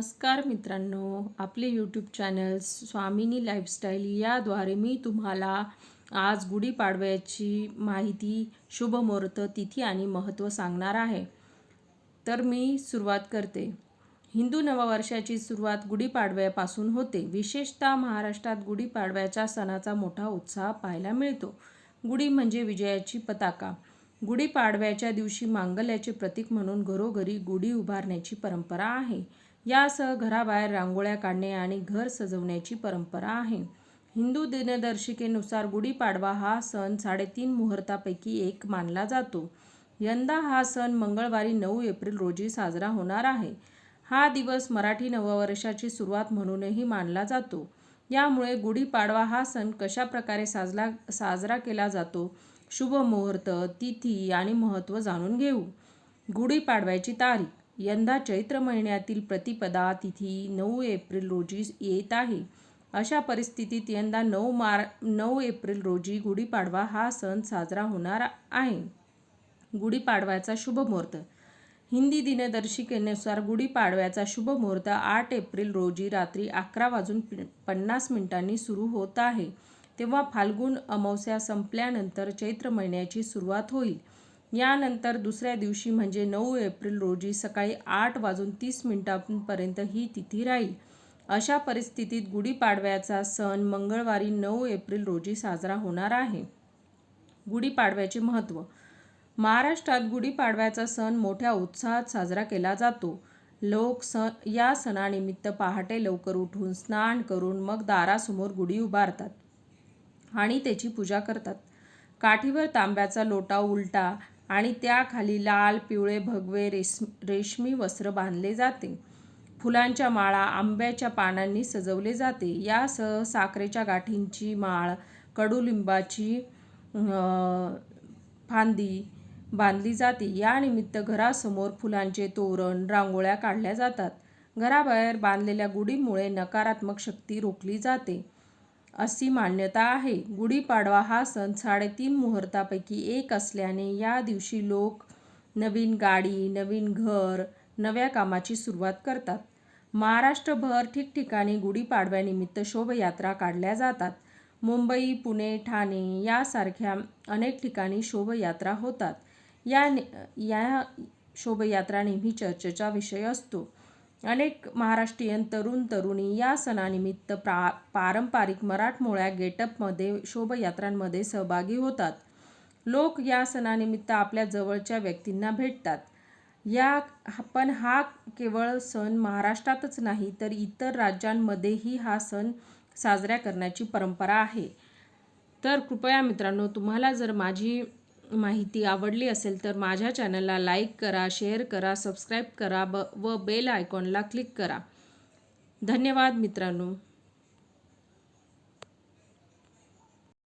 नमस्कार मित्रांनो, आपले यूट्यूब चॅनल स्वामिनी लाईफस्टाईल याद्वारे मी तुम्हाला आज गुढीपाडव्याची माहिती, शुभमुहूर्त, तिथी आणि महत्त्व सांगणार आहे. तर मी सुरुवात करते. हिंदू नववर्षाची सुरुवात गुढीपाडव्यापासून होते. विशेषतः महाराष्ट्रात गुढीपाडव्याच्या सणाचा मोठा उत्साह पाहायला मिळतो. गुढी म्हणजे विजयाची पताका. गुढीपाडव्याच्या दिवशी मांगल्याचे प्रतीक म्हणून घरोघरी गुढी उभारण्याची परंपरा आहे. यासह घराबाहेर रांगोळ्या काढणे आणि घर सजवण्याची परंपरा आहे. हिंदू दिनदर्शिकेनुसार गुढीपाडवा हा सण 3.5 मुहूर्तापैकी एक मानला जातो. यंदा हा सण मंगळवारी 9 एप्रिल रोजी साजरा होणार आहे. हा दिवस मराठी नववर्षाची सुरुवात म्हणूनही मानला जातो. यामुळे गुढीपाडवा हा सण कशाप्रकारे साजरा केला जातो, शुभ मुहूर्त, तिथी आणि महत्त्व जाणून घेऊ. गुढीपाडव्याची तारीख. यंदा चैत्र महिन्यातील प्रतिपदा तिथी 9 एप्रिल रोजी येत आहे. अशा परिस्थितीत यंदा 9 एप्रिल रोजी गुढीपाडवा हा सण साजरा होणार आहे. गुढीपाडव्याचा शुभ मुहूर्त. हिंदी दिनदर्शिकेनुसार गुढीपाडव्याचा शुभ मुहूर्त 8 एप्रिल रोजी रात्री 11:50 सुरू होत आहे. तेव्हा फाल्गुन अमावस्या संपल्यानंतर चैत्र महिन्याची सुरुवात होईल. यानंतर दुसऱ्या दिवशी म्हणजे 9 एप्रिल रोजी सकाळी 8:30 ही तिथी राहील. अशा परिस्थितीत गुढीपाडव्याचा सण मंगळवारी 9 एप्रिल रोजी साजरा होणार आहे. गुढीपाडव्याचे महत्त्व. महाराष्ट्रात गुढीपाडव्याचा सण मोठ्या उत्साहात साजरा केला जातो. लोक या सणानिमित्त पहाटे लवकर उठून स्नान करून मग दारासमोर गुढी उभारतात आणि त्याची पूजा करतात. काठीवर तांब्याचा लोटा उलटा आणि त्याखाली लाल, पिवळे, भगवे रेशमी वस्त्र बांधले जाते. फुलांच्या माळा आंब्याच्या पानांनी सजवले जाते. यासह साखरेच्या गाठींची माळ, कडुलिंबाची फांदी बांधली जाते. यानिमित्त घरासमोर फुलांचे तोरण, रांगोळ्या काढल्या जातात. घराबाहेर बांधलेल्या गुढीमुळे नकारात्मक शक्ती रोखली जाते, अशी मान्यता आहे. गुढीपाडवा हा सण 3.5 मुहूर्तापैकी एक असल्याने या दिवशी लोक नवीन गाडी, नवीन घर, नव्या कामाची सुरुवात करतात. महाराष्ट्रभर ठिकठिकाणी गुढीपाडव्यानिमित्त शोभायात्रा काढल्या जातात. मुंबई, पुणे, ठाणे यासारख्या अनेक ठिकाणी शोभायात्रा होतात. या शोभायात्रा नेहमी चर्चेचा विषय असतो. अनेक महाराष्ट्रीयन तरुण-तरुणी या सणानिमित्त पारंपरिक मराठमोळ्या गेटअपमध्ये शोभायात्रांमध्ये सहभागी होतात. लोक या सणानिमित्त आपल्या जवळच्या व्यक्तींना भेटतात. पण हा केवळ सण महाराष्ट्रातच नाही तर इतर राज्यांमध्येही हा सण साजरा करण्याची परंपरा आहे. तर कृपया मित्रांनो, तुम्हाला जर माझी माहिती आवडली असेल तर माझ्या चॅनलला लाईक करा, शेअर करा, सबस्क्राईब करा व बेल आयकॉनला क्लिक करा. धन्यवाद मित्रांनो.